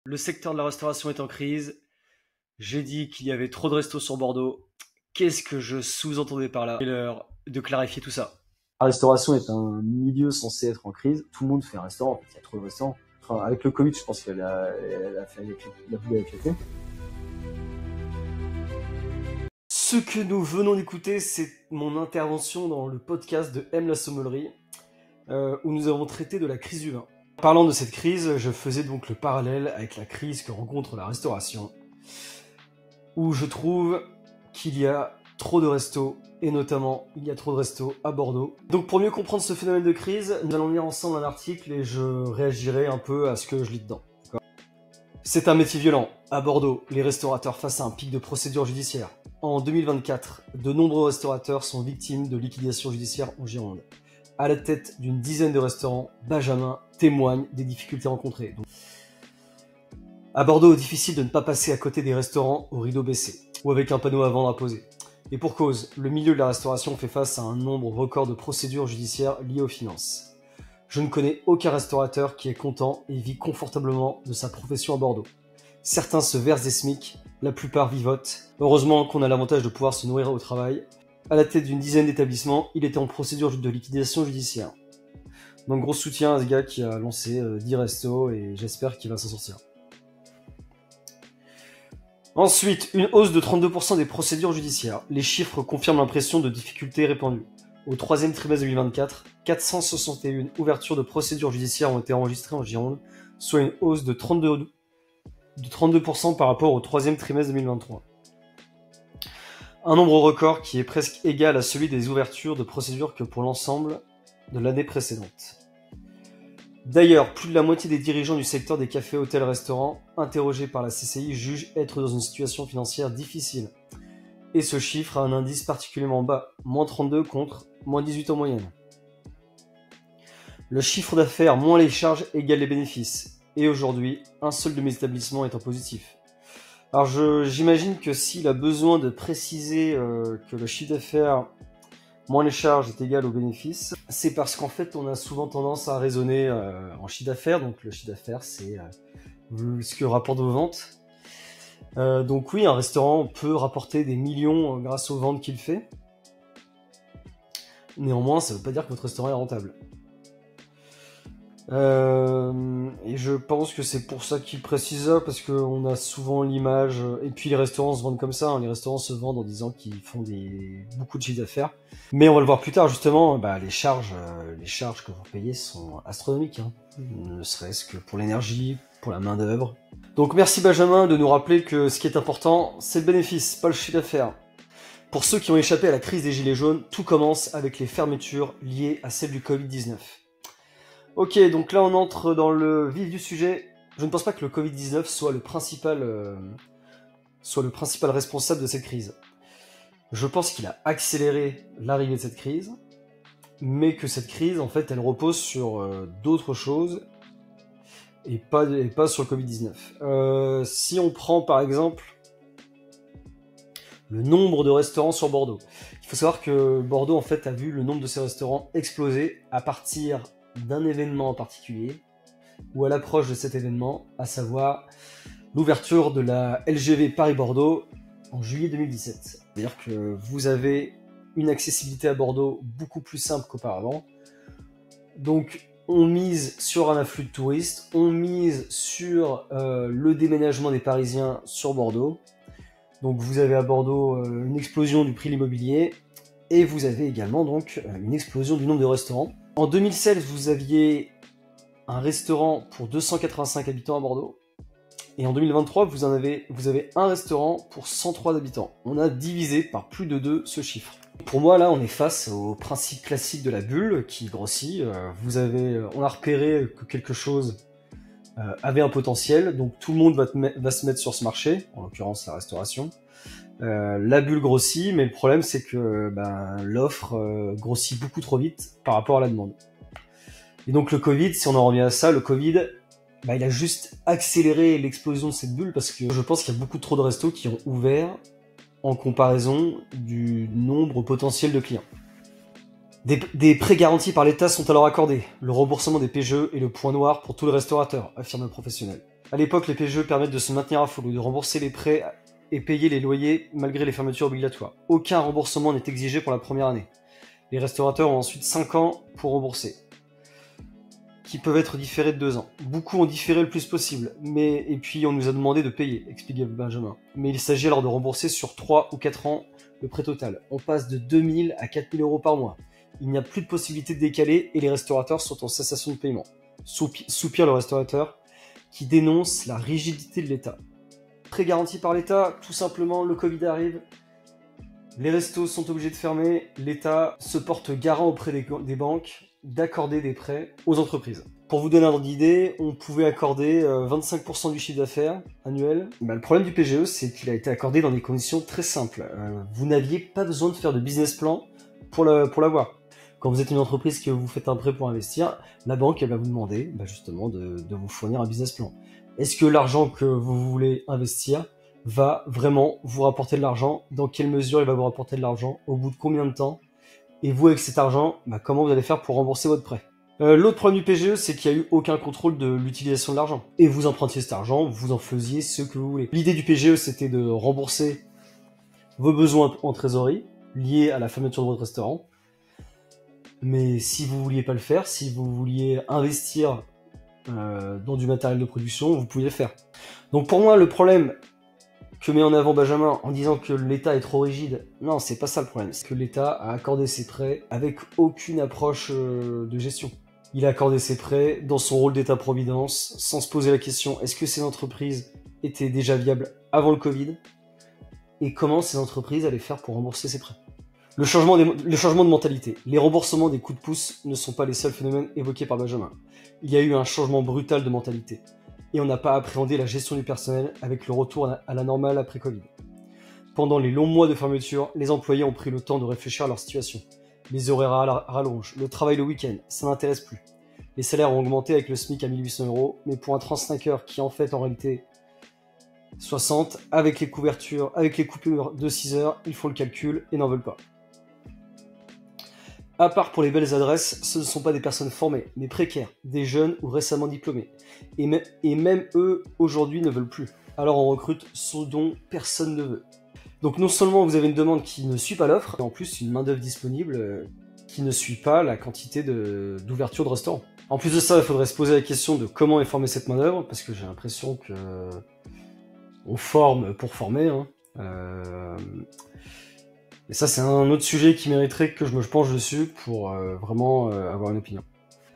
Le secteur de la restauration est en crise. J'ai dit qu'il y avait trop de restos sur Bordeaux. Qu'est-ce que je sous-entendais par là? C'est l'heure de clarifier tout ça. La restauration est un milieu censé être en crise. Tout le monde fait un restaurant. En fait, il y a trop de restaurants. Enfin, avec le Covid, je pense qu'elle a fait la boule avec l'été. Ce que nous venons d'écouter, c'est mon intervention dans le podcast de M la Sommellerie, où nous avons traité de la crise du vin. Parlant de cette crise, je faisais donc le parallèle avec la crise que rencontre la restauration, où je trouve qu'il y a trop de restos, et notamment il y a trop de restos à Bordeaux. Donc pour mieux comprendre ce phénomène de crise, nous allons lire ensemble un article et je réagirai un peu à ce que je lis dedans. C'est un métier violent. À Bordeaux, les restaurateurs face à un pic de procédures judiciaires. En 2024, de nombreux restaurateurs sont victimes de liquidations judiciaires en Gironde. À la tête d'une dizaine de restaurants, Benjamin témoigne des difficultés rencontrées. À Bordeaux, difficile de ne pas passer à côté des restaurants au rideau baissé, ou avec un panneau à vendre à poser. Et pour cause, le milieu de la restauration fait face à un nombre record de procédures judiciaires liées aux finances. Je ne connais aucun restaurateur qui est content et vit confortablement de sa profession à Bordeaux. Certains se versent des SMIC, la plupart vivotent. Heureusement qu'on a l'avantage de pouvoir se nourrir au travail. À la tête d'une dizaine d'établissements, il était en procédure de liquidation judiciaire. Donc gros soutien à ce gars qui a lancé 10 restos et j'espère qu'il va s'en sortir. Ensuite, une hausse de 32% des procédures judiciaires. Les chiffres confirment l'impression de difficultés répandues. Au troisième trimestre 2024, 461 ouvertures de procédures judiciaires ont été enregistrées en Gironde, soit une hausse de 32% par rapport au troisième trimestre 2023. Un nombre record qui est presque égal à celui des ouvertures de procédures que pour l'ensemble de l'année précédente. D'ailleurs, plus de la moitié des dirigeants du secteur des cafés, hôtels, restaurants, interrogés par la CCI, jugent être dans une situation financière difficile. Et ce chiffre a un indice particulièrement bas, moins 32 contre moins 18 en moyenne. Le chiffre d'affaires moins les charges égale les bénéfices. Et aujourd'hui, un seul de mes établissements est en positif. Alors j'imagine que s'il a besoin de préciser que le chiffre d'affaires moins les charges est égal aux bénéfices, c'est parce qu'en fait on a souvent tendance à raisonner en chiffre d'affaires. Donc le chiffre d'affaires c'est ce que rapporte vos ventes. Donc oui, un restaurant peut rapporter des millions grâce aux ventes qu'il fait. Néanmoins, ça ne veut pas dire que votre restaurant est rentable. Et je pense que c'est pour ça qu'il précise ça, parce qu'on a souvent l'image... Et puis les restaurants se vendent comme ça, hein. Les restaurants se vendent en disant qu'ils font beaucoup de chiffre d'affaires. Mais on va le voir plus tard, justement, les charges que vous payez sont astronomiques, hein. Ne serait-ce que pour l'énergie, pour la main d'œuvre. Donc merci Benjamin de nous rappeler que ce qui est important, c'est le bénéfice, pas le chiffre d'affaires. Pour ceux qui ont échappé à la crise des gilets jaunes, tout commence avec les fermetures liées à celle du Covid-19. Ok, donc là on entre dans le vif du sujet. Je ne pense pas que le Covid-19 soit le principal responsable de cette crise. Je pense qu'il a accéléré l'arrivée de cette crise, mais que cette crise, en fait, elle repose sur d'autres choses et pas sur le Covid-19. Si on prend par exemple le nombre de restaurants sur Bordeaux, il faut savoir que Bordeaux en fait a vu le nombre de ces restaurants exploser à partir d'un événement en particulier, ou à l'approche de cet événement, à savoir l'ouverture de la LGV Paris-Bordeaux en juillet 2017. C'est-à-dire que vous avez une accessibilité à Bordeaux beaucoup plus simple qu'auparavant. Donc on mise sur un afflux de touristes, on mise sur le déménagement des Parisiens sur Bordeaux. Donc vous avez à Bordeaux une explosion du prix de l'immobilier, et vous avez également donc une explosion du nombre de restaurants. En 2016, vous aviez un restaurant pour 285 habitants à Bordeaux. Et en 2023, vous avez un restaurant pour 103 habitants. On a divisé par plus de 2 ce chiffre. Pour moi, là, on est face au principe classique de la bulle qui grossit. On a repéré que quelque chose avait un potentiel, donc tout le monde va se mettre sur ce marché, en l'occurrence la restauration. La bulle grossit, mais le problème c'est que l'offre grossit beaucoup trop vite par rapport à la demande. Et donc le Covid, si on en revient à ça, le Covid, il a juste accéléré l'explosion de cette bulle, parce que je pense qu'il y a beaucoup trop de restos qui ont ouvert en comparaison du nombre potentiel de clients. Des prêts garantis par l'État sont alors accordés, le remboursement des PGE est le point noir pour tous les restaurateurs, affirme le professionnel. À l'époque, les PGE permettent de se maintenir à flot, de rembourser les prêts et payer les loyers malgré les fermetures obligatoires. Aucun remboursement n'est exigé pour la première année. Les restaurateurs ont ensuite 5 ans pour rembourser, qui peuvent être différés de 2 ans. Beaucoup ont différé le plus possible, et puis on nous a demandé de payer, explique Benjamin. Mais il s'agit alors de rembourser sur 3 ou 4 ans le prêt total. On passe de 2000 à 4000 euros par mois. Il n'y a plus de possibilité de décaler et les restaurateurs sont en cessation de paiement. Soupire le restaurateur qui dénonce la rigidité de l'État. Prêt garanti par l'État, tout simplement, le Covid arrive, les restos sont obligés de fermer, l'État se porte garant auprès des banques d'accorder des prêts aux entreprises. Pour vous donner un ordre d'idée, on pouvait accorder 25% du chiffre d'affaires annuel. Le problème du PGE, c'est qu'il a été accordé dans des conditions très simples. Vous n'aviez pas besoin de faire de business plan pour l'avoir. Quand vous êtes une entreprise que vous faites un prêt pour investir, la banque elle va vous demander justement de vous fournir un business plan. Est-ce que l'argent que vous voulez investir va vraiment vous rapporter de l'argent? Dans quelle mesure il va vous rapporter de l'argent? Au bout de combien de temps? Et vous, avec cet argent, comment vous allez faire pour rembourser votre prêt? L'autre problème du PGE, c'est qu'il n'y a eu aucun contrôle de l'utilisation de l'argent. Et vous empruntiez cet argent, vous en faisiez ce que vous voulez. L'idée du PGE, c'était de rembourser vos besoins en trésorerie, liés à la fermeture de votre restaurant. Mais si vous vouliez pas le faire, si vous vouliez investir dans du matériel de production, vous pouviez le faire. Donc pour moi, le problème que met en avant Benjamin en disant que l'État est trop rigide, non, c'est pas ça le problème. C'est que l'État a accordé ses prêts avec aucune approche de gestion. Il a accordé ses prêts dans son rôle d'État-providence, sans se poser la question est-ce que ces entreprises étaient déjà viables avant le Covid, et comment ces entreprises allaient faire pour rembourser ces prêts. Le changement de mentalité. Les remboursements des coups de pouce ne sont pas les seuls phénomènes évoqués par Benjamin. Il y a eu un changement brutal de mentalité. Et on n'a pas appréhendé la gestion du personnel avec le retour à la normale après Covid. Pendant les longs mois de fermeture, les employés ont pris le temps de réfléchir à leur situation. Les horaires rallongent, le travail le week-end, ça n'intéresse plus. Les salaires ont augmenté avec le SMIC à 1800 €, mais pour un 35 heures qui en fait en réalité 60, avec les coupures de 6 heures, ils font le calcul et n'en veulent pas. À part pour les belles adresses, ce ne sont pas des personnes formées, mais précaires, des jeunes ou récemment diplômés. Et même eux, aujourd'hui, ne veulent plus. Alors on recrute ce dont personne ne veut. Donc non seulement vous avez une demande qui ne suit pas l'offre, mais en plus une main-d'œuvre disponible qui ne suit pas la quantité d'ouverture de restaurants. En plus de ça, il faudrait se poser la question de comment est formée cette main-d'œuvre, parce que j'ai l'impression que on forme pour former. Mais ça, c'est un autre sujet qui mériterait que je me penche dessus pour vraiment avoir une opinion.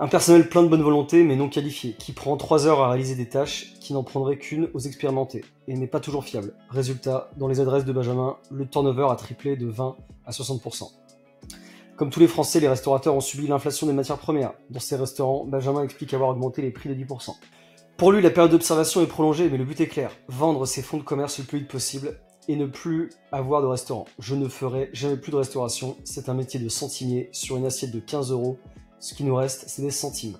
Un personnel plein de bonne volonté, mais non qualifié, qui prend 3 heures à réaliser des tâches qui n'en prendraient qu'une aux expérimentés, et n'est pas toujours fiable. Résultat, dans les adresses de Benjamin, le turnover a triplé de 20 à 60%. Comme tous les Français, les restaurateurs ont subi l'inflation des matières premières. Dans ces restaurants, Benjamin explique avoir augmenté les prix de 10%. Pour lui, la période d'observation est prolongée, mais le but est clair, vendre ses fonds de commerce le plus vite possible, et ne plus avoir de restaurant. Je ne ferai jamais plus de restauration, c'est un métier de centimier sur une assiette de 15 €. Ce qui nous reste, c'est des centimes.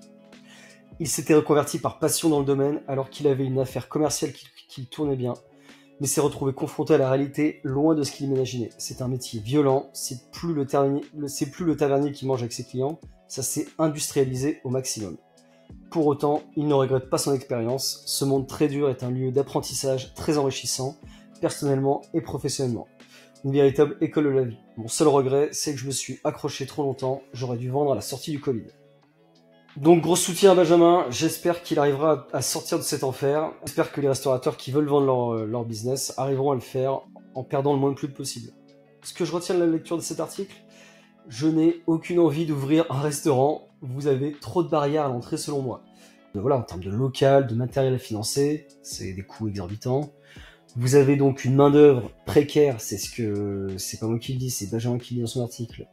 Il s'était reconverti par passion dans le domaine alors qu'il avait une affaire commerciale qui tournait bien, mais s'est retrouvé confronté à la réalité loin de ce qu'il imaginait. C'est un métier violent, c'est plus le tavernier qui mange avec ses clients, ça s'est industrialisé au maximum. Pour autant, il ne regrette pas son expérience, ce monde très dur est un lieu d'apprentissage très enrichissant, personnellement et professionnellement. Une véritable école de la vie. Mon seul regret, c'est que je me suis accroché trop longtemps, j'aurais dû vendre à la sortie du Covid. Donc gros soutien à Benjamin, j'espère qu'il arrivera à sortir de cet enfer, j'espère que les restaurateurs qui veulent vendre leur business arriveront à le faire en perdant le moins de plus possible. Ce que je retiens de la lecture de cet article, je n'ai aucune envie d'ouvrir un restaurant, vous avez trop de barrières à l'entrée selon moi. Voilà, en termes de local, de matériel à financer, c'est des coûts exorbitants. Vous avez donc une main-d'œuvre précaire, c'est pas moi qui le dis, c'est Benjamin qui le dit dans son article.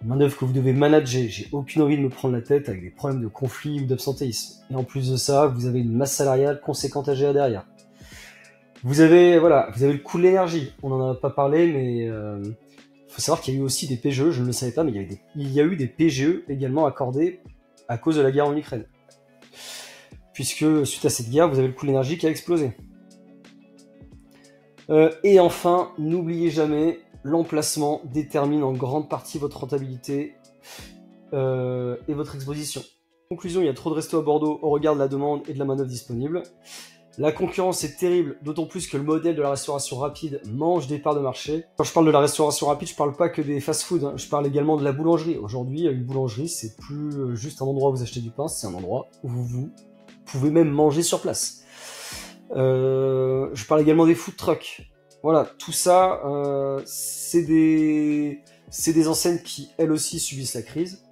Une main-d'œuvre que vous devez manager, j'ai aucune envie de me prendre la tête avec des problèmes de conflit ou d'absentéisme. Et en plus de ça, vous avez une masse salariale conséquente à gérer derrière. Vous avez le coût de l'énergie, on n'en a pas parlé, mais faut savoir qu'il y a eu aussi des PGE, je ne le savais pas, mais il y a eu des PGE également accordés à cause de la guerre en Ukraine. Puisque suite à cette guerre, vous avez le coût de l'énergie qui a explosé. Et enfin, n'oubliez jamais, l'emplacement détermine en grande partie votre rentabilité et votre exposition. Conclusion, il y a trop de restos à Bordeaux au regard de la demande et de la manœuvre disponible. La concurrence est terrible, d'autant plus que le modèle de la restauration rapide mange des parts de marché. Quand je parle de la restauration rapide, je parle pas que des fast-food, hein. Je parle également de la boulangerie. Aujourd'hui, une boulangerie, c'est plus juste un endroit où vous achetez du pain, c'est un endroit où vous pouvez même manger sur place. Je parle également des food trucks. Voilà, tout ça, c'est des enseignes qui, elles aussi, subissent la crise,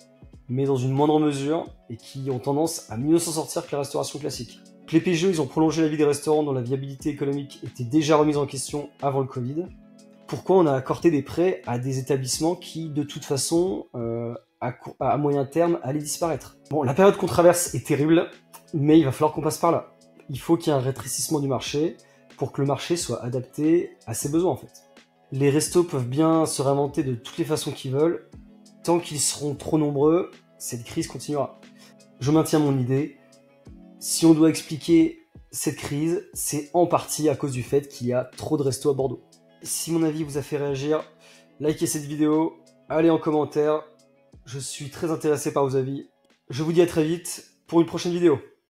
mais dans une moindre mesure, et qui ont tendance à mieux s'en sortir que la restauration classique. Les PGE, ils ont prolongé la vie des restaurants dont la viabilité économique était déjà remise en question avant le Covid. Pourquoi on a accordé des prêts à des établissements qui, de toute façon, à moyen terme, allaient disparaître? Bon, la période qu'on traverse est terrible, mais il va falloir qu'on passe par là. Il faut qu'il y ait un rétrécissement du marché pour que le marché soit adapté à ses besoins, en fait. Les restos peuvent bien se réinventer de toutes les façons qu'ils veulent. Tant qu'ils seront trop nombreux, cette crise continuera. Je maintiens mon idée. Si on doit expliquer cette crise, c'est en partie à cause du fait qu'il y a trop de restos à Bordeaux. Si mon avis vous a fait réagir, likez cette vidéo, allez en commentaire. Je suis très intéressé par vos avis. Je vous dis à très vite pour une prochaine vidéo.